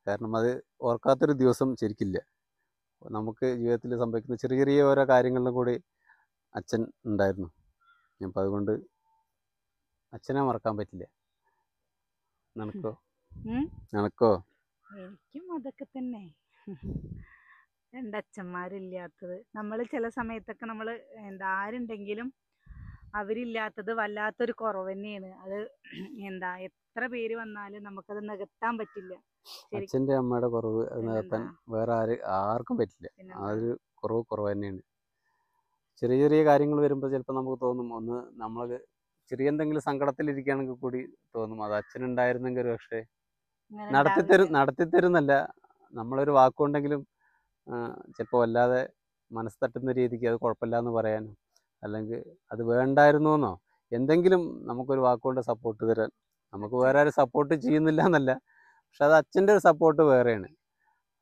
കാരണം അത് ഓർക്കാത്തൊരു ദിവസം ശരിക്കില്ല. നമുക്ക് ജീവിതത്തിൽ സംഭവിക്കുന്ന ചെറിയ ചെറിയ ഓരോ കാര്യങ്ങളിലും കൂടി അച്ഛൻ ഉണ്ടായിരുന്നു. അപ്പം അതുകൊണ്ട് അച്ഛനെ മറക്കാൻ പറ്റില്ല. നിനക്കോ? എനിക്കും അതൊക്കെ തന്നെ. രണ്ടച്ഛന്മാരില്ലാത്തത്, നമ്മൾ ചില സമയത്തൊക്കെ നമ്മൾ ആരുണ്ടെങ്കിലും അവരില്ലാത്തത് വല്ലാത്തൊരു കുറവ് തന്നെയാണ്. അത് എത്ര പേര് വന്നാലും നമുക്കത് നികത്താൻ പറ്റില്ല. അച്ഛൻ്റെ അമ്മയുടെ കുറവ് അത് നികത്താൻ വേറെ ആർക്കും പറ്റില്ല. ആ ഒരു കുറവ് തന്നെയാണ്. ചെറിയ ചെറിയ കാര്യങ്ങൾ വരുമ്പോൾ ചിലപ്പോൾ നമുക്ക് തോന്നും, ഒന്ന് നമ്മൾ ചെറിയ എന്തെങ്കിലും സങ്കടത്തിലിരിക്കുകയാണെങ്കിൽ കൂടി തോന്നും അത് അച്ഛനുണ്ടായിരുന്നെങ്കിൽ ഒരു പക്ഷേ നടത്തിത്തരുന്നല്ല, നമ്മളൊരു വാക്കുകൊണ്ടെങ്കിലും ചിലപ്പോൾ വല്ലാതെ മനസ്സ് തട്ടുന്ന രീതിക്ക് അത് കുഴപ്പമില്ല എന്ന് പറയാനും, അല്ലെങ്കിൽ അത് വേണ്ടായിരുന്നു എന്നോ എന്തെങ്കിലും നമുക്കൊരു വാക്കുകൊണ്ട് സപ്പോർട്ട് തരാൻ, നമുക്ക് വേറെ ആരും സപ്പോർട്ട് ചെയ്യുന്നില്ല എന്നല്ല, പക്ഷെ അത് അച്ഛൻ്റെ ഒരു സപ്പോർട്ട് വേറെയാണ്.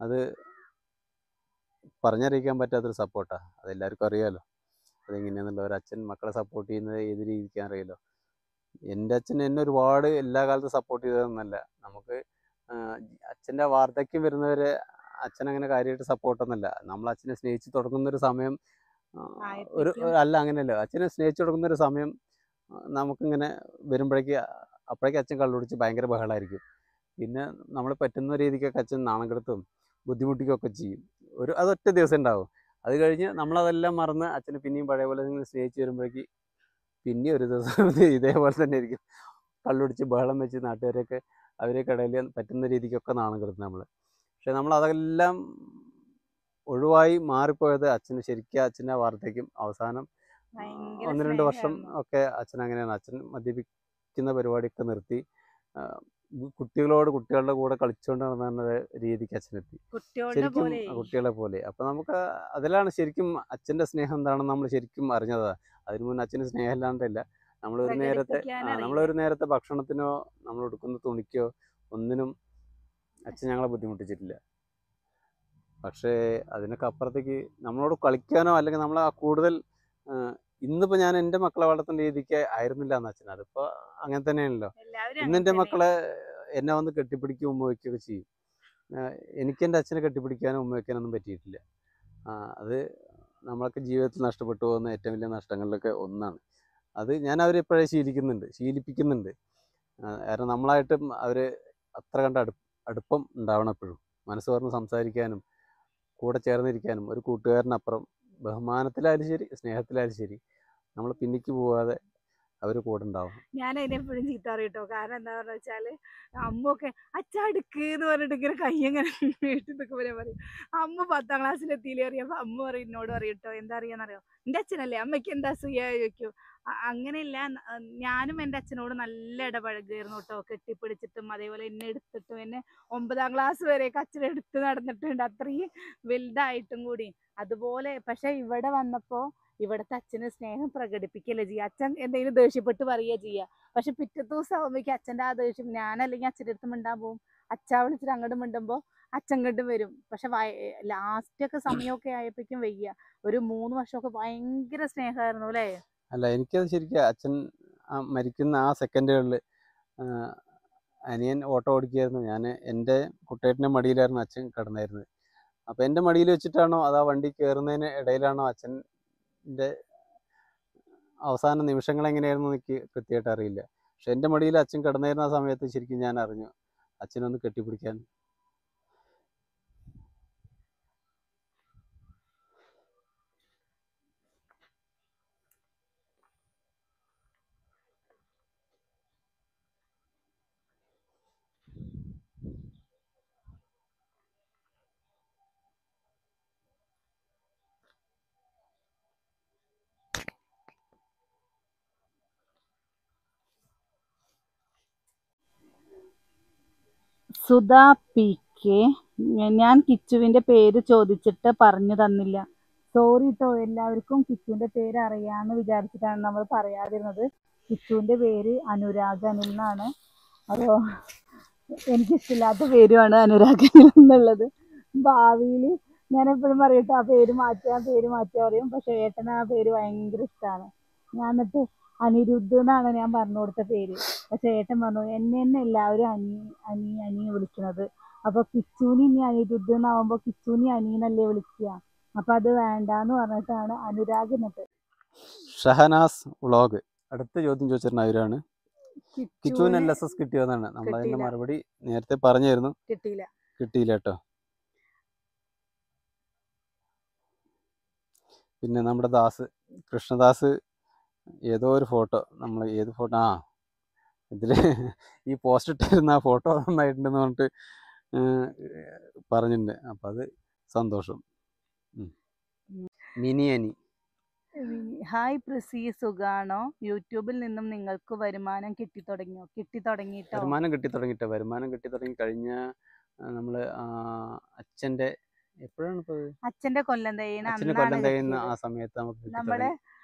അത് പറഞ്ഞറിയിക്കാൻ പറ്റാത്തൊരു സപ്പോർട്ടാണ്. അതെല്ലാവർക്കും അറിയാമല്ലോ അതെങ്ങനെയാണെന്നുള്ള. ഒരു അച്ഛൻ മക്കളെ സപ്പോർട്ട് ചെയ്യുന്നത് ഏത് രീതിക്കാൻ അറിയാലോ. എൻ്റെ അച്ഛൻ എന്നെ ഒരുപാട് എല്ലാ കാലത്തും സപ്പോർട്ട് ചെയ്തതെന്നല്ല, നമുക്ക് അച്ഛൻ്റെ വാർദ്ധക്യം വരുന്നവരെ അച്ഛൻ അങ്ങനെ കാര്യമായിട്ട് സപ്പോർട്ടൊന്നുമല്ല. നമ്മൾ അച്ഛനെ സ്നേഹിച്ച് തുടങ്ങുന്നൊരു സമയം അല്ല, അങ്ങനെയല്ല. അച്ഛനെ സ്നേഹിച്ച് തുടങ്ങുന്നൊരു സമയം നമുക്കിങ്ങനെ വരുമ്പോഴേക്ക് അപ്പോഴേക്കും അച്ഛൻ കള്ളുപിടിച്ച് ഭയങ്കര ബഹളമായിരിക്കും. പിന്നെ നമ്മൾ പറ്റുന്ന രീതിക്കൊക്കെ അച്ഛൻ നാണം കെടുത്തും ബുദ്ധിമുട്ടിക്കുകയൊക്കെ ചെയ്യും. അതൊറ്റ ദിവസം ഉണ്ടാവും. അത് കഴിഞ്ഞ് നമ്മളതെല്ലാം മറന്ന് അച്ഛന് പിന്നെയും പഴയ പോലെ നിങ്ങൾ സ്നേഹിച്ച് വരുമ്പോഴേക്ക് പിന്നെ ഒരു ദിവസം ഇതേപോലെ തന്നെ ആയിരിക്കും. കള്ളുപിടിച്ച് ബഹളം വെച്ച് നാട്ടുകാരെയൊക്കെ അവരെയൊക്കെ ഇടയിൽ പറ്റുന്ന രീതിക്കൊക്കെ നാണം കെടുത്തും നമ്മൾ. പക്ഷെ നമ്മളതെല്ലാം ഒഴിവായി മാറിപ്പോയത് ശരിക്കും അച്ഛൻ്റെ വാർദ്ധക്യം അവസാനം 1-2 വർഷം ഒക്കെ അച്ഛൻ അങ്ങനെയാണ്. അച്ഛൻ മദ്യപിക്കുന്ന പരിപാടിയൊക്കെ നിർത്തി കുട്ടികളുടെ കൂടെ കളിച്ചുകൊണ്ട് നടന്ന രീതിക്ക് അച്ഛനെത്തി, ശരിക്കും കുട്ടികളെ പോലെ. അപ്പം നമുക്ക് അതിലാണ് ശരിക്കും അച്ഛൻ്റെ സ്നേഹം എന്താണെന്ന് നമ്മൾ ശരിക്കും അറിഞ്ഞതാണ്. അതിനു മുന്നേ അച്ഛന് സ്നേഹം ഇല്ലാണ്ടല്ല. നമ്മളൊരു നേരത്തെ ഭക്ഷണത്തിനോ നമ്മൾ എടുക്കുന്ന തുണിക്കോ ഒന്നിനും അച്ഛൻ ഞങ്ങളെ ബുദ്ധിമുട്ടിച്ചിട്ടില്ല. പക്ഷേ അതിനൊക്കെ അപ്പുറത്തേക്ക് നമ്മളോട് കളിക്കാനോ അല്ലെങ്കിൽ നമ്മളെ കൂടുതൽ ഇന്നിപ്പോൾ ഞാൻ എൻ്റെ മക്കളെ വളർത്തുന്ന രീതിക്ക് ആയിരുന്നില്ല എന്ന് അച്ഛൻ. അതിപ്പോൾ അങ്ങനെ തന്നെയാണല്ലോ. ഇന്നെൻ്റെ മക്കളെ എന്നെ വന്ന് കെട്ടിപ്പിടിക്കുകയും ഉമ്മ വയ്ക്കുകയൊക്കെ ചെയ്യും. എനിക്ക് എൻ്റെ അച്ഛനെ കെട്ടിപ്പിടിക്കാനോ ഉമ്മ വയ്ക്കാനൊന്നും പറ്റിയിട്ടില്ല. അത് നമ്മളൊക്കെ ജീവിതത്തിൽ നഷ്ടപ്പെട്ടു പോകുന്ന ഏറ്റവും വലിയ നഷ്ടങ്ങളിലൊക്കെ ഒന്നാണ്. അത് ഞാൻ അവരെപ്പോഴേ ശീലിപ്പിക്കുന്നുണ്ട്. കാരണം നമ്മളായിട്ടും അവർ അത്ര കണ്ട അടുപ്പം ഉണ്ടാവണം എപ്പോഴും. മനസ്സ് പറഞ്ഞ് സംസാരിക്കാനും കൂടെ ചേർന്നിരിക്കാനും ഒരു കൂട്ടുകാരനപ്പുറം ബഹുമാനത്തിലായാലും ശരി സ്നേഹത്തിലായാലും ശരി നമ്മൾ പിന്നിക്ക് പോവാതെ അവർ കൂടെ ഉണ്ടാവും. ഞാൻ അതിനെപ്പോഴും ചീത്ത അറിയട്ടോ. കാരണം എന്താണെന്ന് വെച്ചാല് അമ്മൊക്കെ അച്ചടുക്ക് എന്ന് പറഞ്ഞിട്ട് ഇങ്ങനെ കയ്യങ്ങനെ വീട്ടിൽ നിൽക്കുമ്പോൾ പറയും അമ്മ 10ാം ക്ലാസ്സിലെത്തിയില്ലേ അറിയാം. അമ്മ പറയും എന്നോട് പറയട്ടോ എന്താ അറിയാന്നറിയോ, എൻ്റെ അച്ഛനല്ലേ അമ്മയ്ക്ക് എന്താ അസൂയ ചോദിക്കും. അങ്ങനെയില്ല, ഞാനും എൻ്റെ അച്ഛനോട് നല്ല ഇടപഴകുമായിരുന്നു കേട്ടോ. കെട്ടിപ്പിടിച്ചിട്ടും അതേപോലെ എന്നെ എടുത്തിട്ടും എന്നെ 9ാം ക്ലാസ് വരെയൊക്കെ അച്ഛൻ എടുത്ത് നടന്നിട്ടുണ്ട്, അത്രയും വലുതായിട്ടും കൂടി. അതുപോലെ പക്ഷെ ഇവിടെ വന്നപ്പോൾ ഇവിടുത്തെ അച്ഛന് സ്നേഹം പ്രകടിപ്പിക്കല്ലേ ചെയ്യുക. അച്ഛൻ എന്തെങ്കിലും ദേഷ്യപ്പെട്ട് പറയുക ചെയ്യുക. പക്ഷെ പിറ്റത്തെ ദിവസം ആകുമ്പോഴേക്കും അച്ഛൻ്റെ ആ ദേഷ്യം ഞാനല്ലെങ്കിൽ അച്ഛൻ്റെ അടുത്ത് മിണ്ടാൻ പോകും. അച്ഛ വിളിച്ചിട്ട് അങ്ങോട്ട് മിണ്ടുമ്പോൾ അച്ഛൻ ഇങ്ങോട്ടും വരും. പക്ഷെ ലാസ്റ്റൊക്കെ സമയമൊക്കെ ആയപ്പോഴേക്കും വയ്യ. ഒരു 3 വർഷമൊക്കെ ഭയങ്കര സ്നേഹമായിരുന്നു അല്ലേ? അല്ല, എനിക്കത് ശരിക്കും അച്ഛൻ മരിക്കുന്ന ആ സെക്കൻഡുകളിൽ അനിയൻ ഓട്ടോ ഓടിക്കുകയായിരുന്നു. ഞാൻ എൻ്റെ കുട്ടേട്ടൻ്റെ മടിയിലായിരുന്നു അച്ഛൻ കിടന്നായിരുന്നത്. അപ്പോൾ എൻ്റെ മടിയിൽ വെച്ചിട്ടാണോ അതാ വണ്ടി കയറുന്നതിന് ഇടയിലാണോ അച്ഛൻ്റെ അവസാന നിമിഷങ്ങൾ എങ്ങനെയായിരുന്നു എനിക്ക് കൃത്യമായിട്ട് അറിയില്ല. പക്ഷെ എൻ്റെ മടിയിൽ അച്ഛൻ കിടന്നിരുന്ന ആ സമയത്ത് ശരിക്കും ഞാൻ അറിഞ്ഞു അച്ഛനൊന്ന് കെട്ടിപ്പിടിക്കാൻ. സുധാ പി കെ, ഞാൻ കിച്ചുവിൻ്റെ പേര് ചോദിച്ചിട്ട് പറഞ്ഞു തന്നില്ല. സോറി കേട്ടോ. എല്ലാവർക്കും കിച്ചുവിൻ്റെ പേര് അറിയാമെന്ന് വിചാരിച്ചിട്ടാണ് നമ്മൾ പറയാതിരുന്നത്. കിച്ചുവിൻ്റെ പേര് അനുരാഗ് അനിൽ എന്നാണ്. അപ്പോൾ എനിക്കിഷ്ടമില്ലാത്ത പേരുമാണ് അനുരാഗ് അനിൽ എന്നുള്ളത്. ഭാവിയിൽ ഞാൻ എപ്പോഴും പറയട്ടെ ആ പേര് മാറ്റുക പറയും. പക്ഷേ ഏട്ടന് ആ പേര് ഭയങ്കര ഇഷ്ടമാണ്. ഞാൻ എന്നിട്ട് അനിരുദ്ധ് എന്നാണ് ഞാൻ പറഞ്ഞു കൊടുത്ത പേര്. പക്ഷെ ഏട്ടൻ പറഞ്ഞു എന്നെ എല്ലാവരും അനി വിളിക്കുന്നത്. അപ്പോൾ കിച്ചൂനി ഇനി അനിരുദ്ധ് എന്നാവുമ്പോൾ കിച്ചൂനി അനീന്നല്ലേ വിളിക്കുക. അപ്പം അത് വേണ്ടാന്ന് പറഞ്ഞിട്ടാണ് അനുരാഗ് എന്നിട്ട്. ഷഹനാസ് വ്ളോഗ് അടുത്ത ചോദ്യം ചോദിച്ചിരുന്ന അവരാണ് കിച്ചുവിന് LSS കിട്ടിയോന്നാണ്. നമ്മളതിൻ്റെ മറുപടി നേരത്തെ പറഞ്ഞായിരുന്നു, കിട്ടിയില്ല കേട്ടോ. പിന്നെ നമ്മുടെ കൃഷ്ണദാസ് ഏതോ ഒരു ഫോട്ടോ, നമ്മൾ ഏത് ഫോട്ടോ ഇതിൽ ഈ പോസ്റ്റ് ഇട്ടിരുന്ന ആ ഫോട്ടോ നന്നായിട്ടുണ്ടെന്ന് പറഞ്ഞിട്ട് പറഞ്ഞിട്ടുണ്ട്. അപ്പം അത് സന്തോഷം. മിനിയനി, ഹായ് പ്രസി, സുഖാണോ? യൂട്യൂബിൽ നിന്നും നിങ്ങൾക്ക് വരുമാനം കിട്ടിത്തുടങ്ങിയോ? വരുമാനം കിട്ടി തുടങ്ങി കഴിഞ്ഞ നമ്മള് അച്ഛന്റെ എപ്പോഴാണ് ഇപ്പൊ അച്ഛന്റെ കൊല്ലം തേയ്യണ അച്ഛന്റെ അന്നാണ് കൊല്ലം തികയുന്ന ആ കിട്ടിയത്. സമയത്ത് നമുക്ക് കിട്ടി നമ്മള് തുടങ്ങി.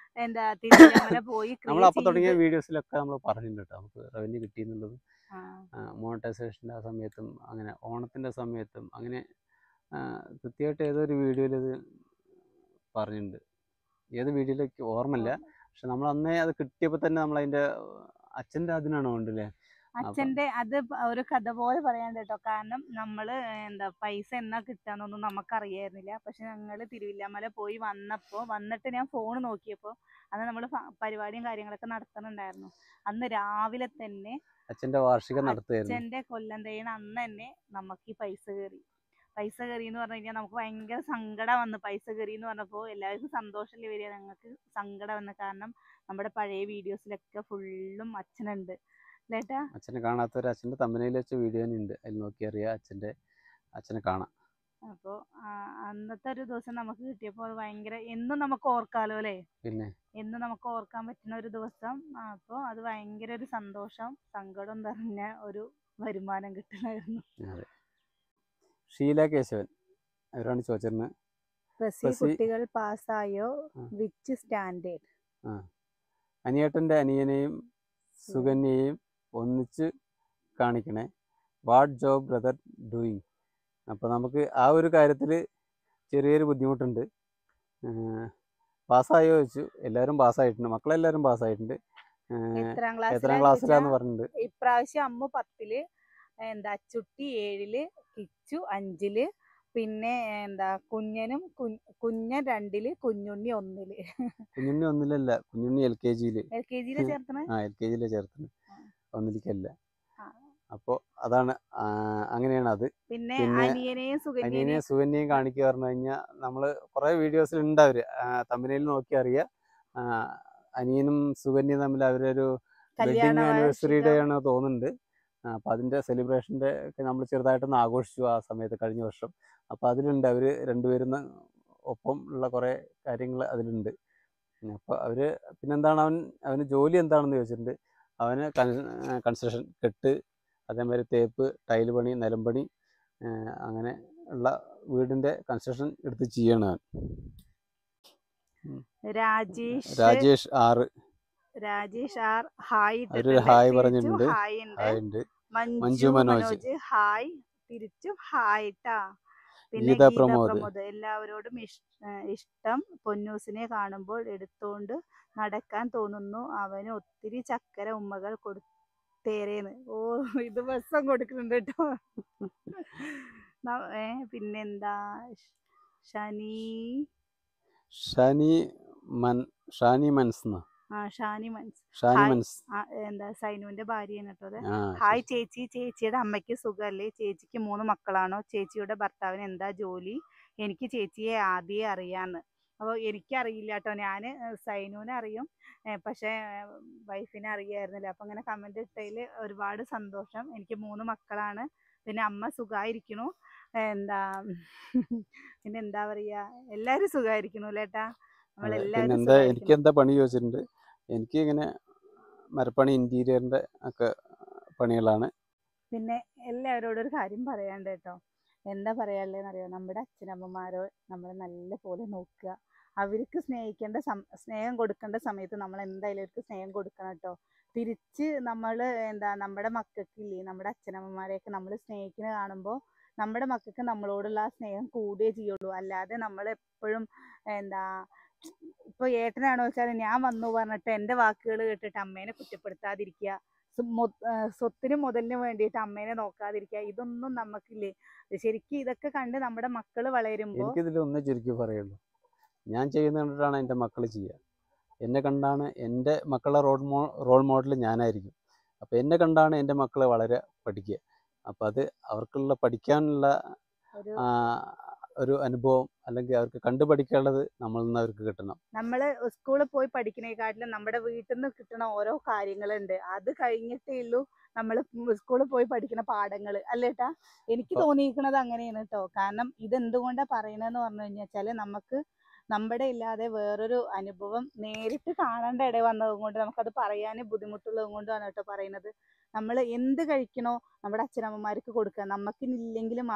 എന്താ തിരുവല്ലമല പോയി നമ്മൾ ക്രിയ അപ്പൊ തുടങ്ങിയ ചെയ്ത് വീഡിയോസിലൊക്കെ നമ്മൾ പറഞ്ഞിട്ടുണ്ട് കേട്ടോ, നമുക്ക് റവന്യൂ കിട്ടി എന്നുള്ളത്. ആ, മോണിറ്റൈസേഷൻ്റെ ആ സമയത്തും അങ്ങനെ ഓണത്തിന്റെ സമയത്തും അങ്ങനെ കൃത്യമായിട്ട് ഏതൊരു വീഡിയോയിൽ ഇത് പറഞ്ഞിട്ടുണ്ട്. ഏത് വീഡിയോയിലേക്ക് ഓർമ്മയില്ല, പക്ഷെ നമ്മൾ അന്നേ അത് കിട്ടിയപ്പോൾ തന്നെ നമ്മൾ അതിന്റെ അച്ഛന്റെ അതിനാണ് ഉണ്ടല്ലേ. അച്ഛന്റെ അത് ഒരു കഥ പോലെ പറയാണ്ട് കേട്ടോ. കാരണം നമ്മള് എന്താ പൈസ എന്നാ കിട്ടാന്നൊന്നും നമുക്കറിയായിരുന്നില്ല. പക്ഷെ ഞങ്ങള് തിരുവില്ലാമല പോയി വന്നിട്ട് ഞാൻ ഫോൺ നോക്കിയപ്പോ അന്ന് നമ്മള് പരിപാടിയും കാര്യങ്ങളൊക്കെ നടത്തുന്നുണ്ടായിരുന്നു. അന്ന് രാവിലെ തന്നെ അച്ഛന്റെ വാർഷികം നടത്തുകയായിരുന്നു. അച്ഛന്റെ കൊല്ലം തേയ്യണ അന്ന് തന്നെ നമുക്ക് ഈ പൈസ കയറി എന്ന് പറഞ്ഞു കഴിഞ്ഞാൽ നമുക്ക് ഭയങ്കര സങ്കടം വന്ന്. പൈസ കയറി എന്ന് പറഞ്ഞപ്പോൾ എല്ലാവർക്കും സന്തോഷമല്ലേ വരിക, ഞങ്ങൾക്ക് സങ്കടം വന്ന്. കാരണം നമ്മുടെ പഴയ വീഡിയോസിലൊക്കെ ഫുള്ളും അച്ഛനുണ്ട് ലേട്ടാ. അച്ഛനെ കാണാത്തവർ അച്ഛന്റെ തമ്പനയിൽ വെച്ച വീഡിയോ ഉണ്ട്, അതിൽ നോക്കി അറിയാം അച്ഛനെ കാണാം. അപ്പോൾ അന്നത്തെ ഒരു ദിവസം നമുക്ക് കിട്ടിയപ്പോൾ അത് ഭയങ്കര എന്നും നമുക്ക് ഓർക്കാലോ അല്ലേ, പിന്നെ എന്നും നമുക്ക് ഓർക്കാൻ പറ്റുന്ന ഒരു ദിവസം. അപ്പോൾ അത് ഭയങ്കര ഒരു സന്തോഷം സങ്കടം നിറഞ്ഞ ഒരു വരുമാനം കിട്ടണമായിരുന്നു. അതെ. ഷീല കേശവൻ അവരാണ് ചോദിച്ചിരുന്നത്. കുട്ടികൾ പാസ്സായോ, വിച്ച് സ്റ്റാൻഡേർഡ്? അനിയേട്ടൻ്റെ അനിയനെയും സുകന്യയെയും ഒന്നിച്ച് കാണിക്കണേ, വാട്ട് ജോബ് ബ്രദർ ഡൂയിങ്. അപ്പോൾ നമുക്ക് ആ ഒരു കാര്യത്തിൽ ചെറിയൊരു ബുദ്ധിമുട്ടുണ്ട്. പാസ്സായോ ചോദിച്ചു. എല്ലാവരും പാസ്സായിട്ടുണ്ട്, മക്കളെല്ലാവരും പാസ്സായിട്ടുണ്ട്. എത്രാം ക്ലാസ്സിലാന്ന് പറഞ്ഞിട്ടുണ്ട്. ഇപ്രാവശ്യം അമ്മ 10ല്, എന്താ അച്ചുട്ടി 7ല്, കിച്ചു 5ല്, പിന്നെ എന്താ കുഞ്ഞൻ 2ല്, കുഞ്ഞുണ്ണി 1ല്. കുഞ്ഞുണ്ണി 1ലല്ല, കുഞ്ഞുണ്ണി LKG-ല് ചേർത്തണേ. LKG-ല് ചേർത്തത്, 1ലേക്കല്ല. അപ്പോൾ അതാണ്, അങ്ങനെയാണ് അത്. പിന്നെ അനിയനെയും സുകന്യയും കാണിക്കുക പറഞ്ഞു കഴിഞ്ഞാൽ നമ്മൾ കുറേ വീഡിയോസിൽ ഉണ്ട്. അവര് തമ്പനയിൽ നോക്കി അറിയാം. അനിയനും സുകന്യയും തമ്മിൽ അവരൊരു വെഡിങ് ആനിവേഴ്സറി ഡേ ആണ് തോന്നുന്നുണ്ട്. അപ്പോൾ അതിൻ്റെ സെലിബ്രേഷൻ്റെ ഒക്കെ നമ്മൾ ചെറുതായിട്ടൊന്ന് ആഘോഷിച്ചു ആ സമയത്ത് കഴിഞ്ഞ വർഷം. അപ്പോൾ അതിലുണ്ട് അവർ രണ്ടുപേരും ഒപ്പം ഉള്ള കുറേ കാര്യങ്ങൾ അതിലുണ്ട്. അപ്പോൾ അവർ പിന്നെന്താണ് അവന് ജോലി എന്താണെന്ന് ചോദിച്ചിട്ടുണ്ട്. അവന് കൺസ്ട്രക്ഷൻ, കെട്ട്, അതേമാതിരി തേപ്പ്, ടൈല് പണി, നിലംപണി, അങ്ങനെ ഉള്ള വീടിൻ്റെ കൺസ്ട്രക്ഷൻ എടുത്ത് ചെയ്യണം. രാജേഷ് ആർ ഹായ് പറഞ്ഞിട്ടുണ്ട്. ഹായ് ഉണ്ട്. മഞ്ജു മനോജ് ഹായ്, തിരിച്ചും ഹായ് ട്ടാ. പിന്നെ ഗീത ഗീത പ്രമോദ്, പ്രമോദ് എല്ലാവരോടും ഇഷ്ടം. പൊന്നൂസിനെ കാണുമ്പോൾ എടുത്തോണ്ട് നടക്കാൻ തോന്നുന്നു. അവന് ഒത്തിരി ചക്കര ഉമ്മകൾ കൊടുത്തേരേന്ന്. ഓ, ഇത് ബസ്സം കൊടുക്കുന്നുണ്ട് കേട്ടോ. പിന്നെന്താ ഷാനി മൻസ് എന്താ സൈനുവിന്റെ ഭാര്യയാണ് കേട്ടോ അത്. ഹായ് ചേച്ചി, ചേച്ചിയുടെ അമ്മയ്ക്ക് സുഖമല്ലേ? ചേച്ചിക്ക് 3 മക്കളാണോ? ചേച്ചിയുടെ ഭർത്താവിന് എന്താ ജോലി? എനിക്ക് ചേച്ചിയെ ആദ്യമേ അറിയാന്ന്. അപ്പോൾ എനിക്കറിയില്ല കേട്ടോ. ഞാൻ സൈനുവിനെ അറിയും, പക്ഷേ വൈഫിനെ അറിയായിരുന്നില്ല. അപ്പം അങ്ങനെ കമന്റ് ഇട്ടതിൽ ഒരുപാട് സന്തോഷം. എനിക്ക് 3 മക്കളാണ്. പിന്നെ അമ്മ സുഖമായിരിക്കണു. പിന്നെ എന്താ പറയാ, എല്ലാരും സുഖമായിരിക്കണു ലേട്ടാ. പിന്നെന്താ എനിക്ക് എന്താ പണി ചോദിച്ചിട്ടുണ്ട്. എനിക്ക് ഇങ്ങനെ മരപ്പണി, ഇന്റീരിയറിന്റെ ഒക്കെ പണികളാണ്. പിന്നെ എല്ലാവരോടും ഒരു കാര്യം പറയാണ്ട് കേട്ടോ. എന്താ പറയാനുള്ളതെന്ന് അറിയാം, നമ്മുടെ അച്ഛനമ്മമാരോ നമ്മളെ നല്ല പോലെ നോക്കുക. അവർക്ക് സ്നേഹം കൊടുക്കേണ്ട സമയത്ത് നമ്മൾ എന്തായാലും അവർക്ക് സ്നേഹം കൊടുക്കണം കേട്ടോ. തിരിച്ച് നമ്മൾ നമ്മുടെ മക്കൾക്കില്ലേ, നമ്മുടെ അച്ഛനമ്മമാരെയൊക്കെ നമ്മൾ സ്നേഹിക്കുന്നത് കാണുമ്പോൾ നമ്മുടെ മക്കൾക്ക് നമ്മളോടുള്ള ആ സ്നേഹം കൂടുകയേ ചെയ്യുള്ളൂ. അല്ലാതെ നമ്മൾ എപ്പോഴും ഇപ്പോൾ ഏട്ടനാണോ വെച്ചാൽ ഞാൻ വന്നു പറഞ്ഞിട്ട് എൻ്റെ വാക്കുകൾ കേട്ടിട്ട് അമ്മേനെ കുറ്റപ്പെടുത്താതിരിക്കുക, സ്വത്തിനും മുതലിനും വേണ്ടിയിട്ട് അമ്മേനെ നോക്കാതിരിക്കുക, ഇതൊന്നും നമുക്കില്ലേ. ശരിക്കും ഇതൊക്കെ കണ്ട് നമ്മുടെ മക്കൾ വളരുമ്പോൾ എനിക്കിതിലൊന്നേ ചുരുക്കി പറയുള്ളൂ, ഞാൻ ചെയ്യുന്നത് കണ്ടിട്ടാണ് എൻ്റെ മക്കൾ ചെയ്യുക. എന്നെ കണ്ടാണ് എൻ്റെ മക്കളുടെ റോൾ മോഡൽ ഞാനായിരിക്കും. അപ്പോൾ എന്നെ കണ്ടാണ് എൻ്റെ മക്കൾ വളരെ പഠിക്കുക. അപ്പോൾ അത് അവർക്കുള്ള പഠിക്കാനുള്ള ഒരു അനുഭവം, അല്ലെങ്കിൽ അവർക്ക് കണ്ടുപഠിക്കാനുള്ളത് നമ്മളിൽ നിന്ന് അവർക്ക് കിട്ടണം. നമ്മൾ സ്കൂളിൽ പോയി പഠിക്കണേക്കാട്ടിലും നമ്മുടെ വീട്ടിൽ നിന്ന് കിട്ടണ ഓരോ കാര്യങ്ങളുണ്ട്. അത് കഴിഞ്ഞിട്ടേ ഉള്ളൂ നമ്മൾ സ്കൂളിൽ പോയി പഠിക്കുന്ന പാഠങ്ങൾ അല്ലേട്ടാ. എനിക്ക് തോന്നിയിരിക്കുന്നത് അങ്ങനെയാണ് കേട്ടോ. കാരണം ഇതെന്തുകൊണ്ടാണ് പറയണതെന്ന് പറഞ്ഞു കഴിഞ്ഞാൽ നമുക്ക് നമ്മുടെ ഇല്ലാതെ വേറൊരു അനുഭവം നേരിട്ട് കാണേണ്ട ഇട വന്നത് കൊണ്ട് നമുക്കത് പറയാൻ ബുദ്ധിമുട്ടുള്ളത് കൊണ്ടാണ് കേട്ടോ പറയുന്നത്. നമ്മൾ എന്ത് കഴിക്കണോ നമ്മുടെ അച്ഛനമ്മമാർക്ക് കൊടുക്കുക. നമുക്കില്ലെങ്കിലും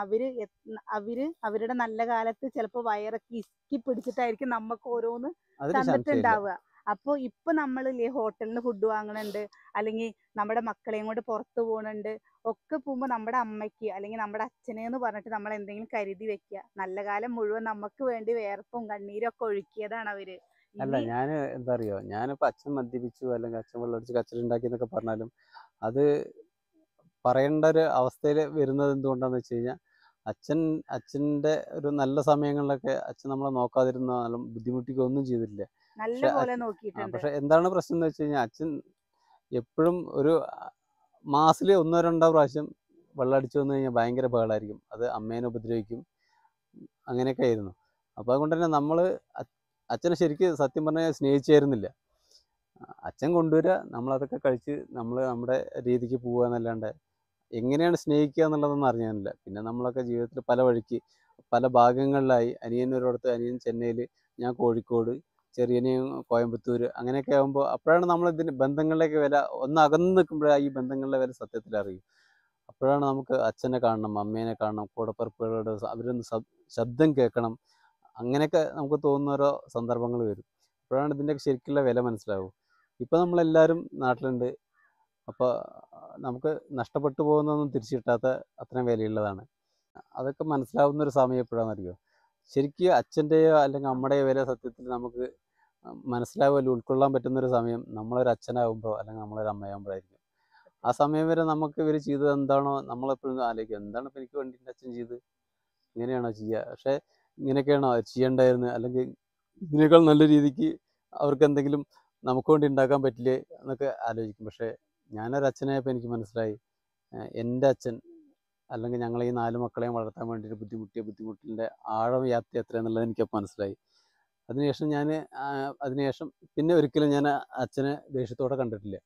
അവരുടെ നല്ല കാലത്ത് ചിലപ്പോൾ വയറൊക്കെ ഇസ്കി പിടിച്ചിട്ടായിരിക്കും നമുക്ക് ഓരോന്ന് അതിന് സംശയമില്ല. തന്നിട്ടുണ്ടാവുക. അപ്പോൾ ഇപ്പൊ നമ്മളില്ലേ ഹോട്ടലിൽ നിന്ന് ഫുഡ് വാങ്ങണുണ്ട്, അല്ലെങ്കിൽ നമ്മുടെ മക്കളെയും കൊണ്ട് പുറത്ത് പോകുന്നുണ്ട്, ഒക്കെ പോകുമ്പോൾ നമ്മുടെ അമ്മയ്ക്ക് അല്ലെങ്കിൽ നമ്മുടെ അച്ഛനെ എന്ന് പറഞ്ഞിട്ട് നമ്മൾ എന്തെങ്കിലും കരുതി വെക്കുക. നല്ല കാലം മുഴുവൻ നമുക്ക് വേണ്ടി വേർപ്പും കണ്ണീരും ഒക്കെ ഒഴുക്കിയതാണ് അവര്. അല്ല, ഇനി ഞാൻ എന്താ അറിയോ, ഞാനിപ്പോൾ അച്ഛൻ മദ്യപിച്ചു അല്ലെങ്കിൽ അച്ഛൻ വെള്ളമടിച്ച് കച്ചറുണ്ടാക്കി എന്നൊക്കെ പറഞ്ഞാലും അത് പറയേണ്ട ഒരു അവസ്ഥയിൽ വരുന്നത് എന്തുകൊണ്ടാന്ന് വെച്ച് കഴിഞ്ഞാൽ അച്ഛൻ്റെ ഒരു നല്ല സമയങ്ങളിലൊക്കെ അച്ഛൻ നമ്മളെ നോക്കാതിരുന്നാലും ബുദ്ധിമുട്ടിക്കുകയൊന്നും ചെയ്തിട്ടില്ല. നല്ല പക്ഷെ പോലെ നോക്കിയിട്ടുണ്ട്. പക്ഷെ എന്താണ് പ്രശ്നം എന്ന് വെച്ച് കഴിഞ്ഞാൽ അച്ഛൻ എപ്പോഴും ഒരു മാസത്തിൽ 1-2 പ്രാവശ്യം വെള്ളം അടിച്ചു വന്നു കഴിഞ്ഞാൽ ഭയങ്കര ബഹളമായിരിക്കും. അത് അമ്മേനെ ഉപദ്രവിക്കും, അങ്ങനെയൊക്കെ ആയിരുന്നു. അപ്പോൾ അതുകൊണ്ട് തന്നെ നമ്മൾ അച്ഛനെ ശരിക്കും സത്യം പറഞ്ഞാൽ സ്നേഹിച്ചായിരുന്നില്ല. അച്ഛൻ കൊണ്ടുവരിക, നമ്മളതൊക്കെ കഴിച്ച് നമ്മൾ നമ്മുടെ രീതിക്ക് പോവുക എന്നല്ലാണ്ട് എങ്ങനെയാണ് സ്നേഹിക്കുക എന്നുള്ളതൊന്നും അറിയാനില്ല. പിന്നെ നമ്മളൊക്കെ ജീവിതത്തിൽ പല വഴിക്ക് പല ഭാഗങ്ങളിലായി. അനിയൻ ഒരിടത്ത്, അനിയൻ ചെന്നൈയിൽ, ഞാൻ കോഴിക്കോട്, ചെറിയനെയും കോയമ്പത്തൂർ, അങ്ങനെയൊക്കെ ആകുമ്പോൾ അപ്പോഴാണ് നമ്മൾ ഇതിന് ബന്ധങ്ങളിലേക്ക് വില ഒന്ന് അകന്ന് നിൽക്കുമ്പോഴാണ് ഈ ബന്ധങ്ങളുടെ വില സത്യത്തിൽ അറിയും. അപ്പോഴാണ് നമുക്ക് അച്ഛനെ കാണണം, അമ്മേനെ കാണണം, കൂടപ്പിറപ്പുകളുടെ അവരൊന്ന് ശബ്ദം കേൾക്കണം, അങ്ങനെയൊക്കെ നമുക്ക് തോന്നുന്ന ഓരോ സന്ദർഭങ്ങൾ വരും. അപ്പോഴാണ് ഇതിൻ്റെയൊക്കെ ശരിക്കുള്ള വില മനസ്സിലാവും. ഇപ്പോൾ നമ്മളെല്ലാവരും നാട്ടിലുണ്ട്. അപ്പോൾ നമുക്ക് നഷ്ടപ്പെട്ടു പോകുന്നതൊന്നും തിരിച്ചു കിട്ടാത്ത അത്രയും വിലയുള്ളതാണ്. അതൊക്കെ മനസ്സിലാവുന്നൊരു സമയം എപ്പോഴാണെന്ന് അറിയുമോ? ശരിക്കും അച്ഛൻ്റെയോ അല്ലെങ്കിൽ അമ്മയുടെയോ വില സത്യത്തിൽ നമുക്ക് മനസ്സിലാവുമല്ലോ, ഉൾക്കൊള്ളാൻ പറ്റുന്നൊരു സമയം നമ്മളൊരു അച്ഛനാകുമ്പോൾ അല്ലെങ്കിൽ നമ്മളൊരു അമ്മയാകുമ്പോഴായിരിക്കും. ആ സമയം വരെ നമുക്ക് ഇവർ ചെയ്തത് എന്താണോ നമ്മളെപ്പോഴും ആലോചിക്കും, എന്താണ് ഇപ്പോൾ എനിക്ക് വേണ്ടി എൻ്റെ അച്ഛൻ ചെയ്ത്, ഇങ്ങനെയാണോ ചെയ്യുക, പക്ഷേ ഇങ്ങനെയൊക്കെയാണോ ചെയ്യേണ്ടായിരുന്നത്, അല്ലെങ്കിൽ ഇതിനേക്കാൾ നല്ല രീതിക്ക് അവർക്ക് എന്തെങ്കിലും നമുക്ക് വേണ്ടി ഉണ്ടാക്കാൻ പറ്റില്ലേ എന്നൊക്കെ ആലോചിക്കും. പക്ഷേ ഞാനൊരു അച്ഛനായപ്പോൾ എനിക്ക് മനസ്സിലായി, എൻ്റെ അച്ഛൻ അല്ലെങ്കിൽ ഞങ്ങൾ ഈ 4 മക്കളെയും വളർത്താൻ വേണ്ടിയിട്ട് ബുദ്ധിമുട്ടിൻ്റെ ആഴം വ്യാപ്തി എത്രയാണെന്നുള്ളത് എനിക്കപ്പോൾ മനസ്സിലായി. അതിനുശേഷം പിന്നെ ഒരിക്കലും ഞാൻ അച്ഛനെ ദേഷ്യത്തോടെ കണ്ടിട്ടില്ല.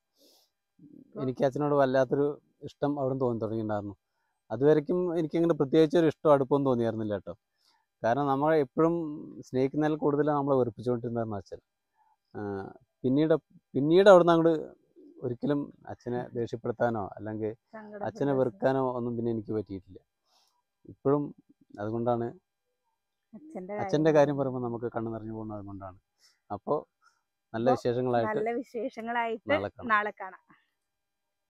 എനിക്ക് അച്ഛനോട് വല്ലാത്തൊരു ഇഷ്ടം അവിടെ തോന്നി തുടങ്ങിയിട്ടുണ്ടായിരുന്നു. അതുവരയ്ക്കും എനിക്കങ്ങനെ പ്രത്യേകിച്ച് ഒരു ഇഷ്ടം അടുപ്പമൊന്നും തോന്നിയായിരുന്നില്ല കേട്ടോ. കാരണം നമ്മൾ എപ്പോഴും സ്നേഹിക്കുന്നതിൽ കൂടുതൽ നമ്മളെ വെറുപ്പിച്ചുകൊണ്ടിരുന്നായിരുന്നു അച്ഛൻ. പിന്നീട് അവിടെ നിന്ന് അങ്ങോട്ട് ഒരിക്കലും അച്ഛനെ ദേഷ്യപ്പെടുത്താനോ അല്ലെങ്കിൽ അച്ഛനെ വെറുക്കാനോ ഒന്നും പിന്നെ എനിക്ക് പറ്റിയിട്ടില്ല ഇപ്പോഴും. അതുകൊണ്ടാണ് അച്ഛൻ്റെ കാര്യം പറയുമ്പോൾ നമുക്ക് കണ്ണു നിറഞ്ഞു പോകുന്നത് അതുകൊണ്ടാണ്. അപ്പോൾ നല്ല വിശേഷങ്ങളായിട്ട് നാളെ കാണാം.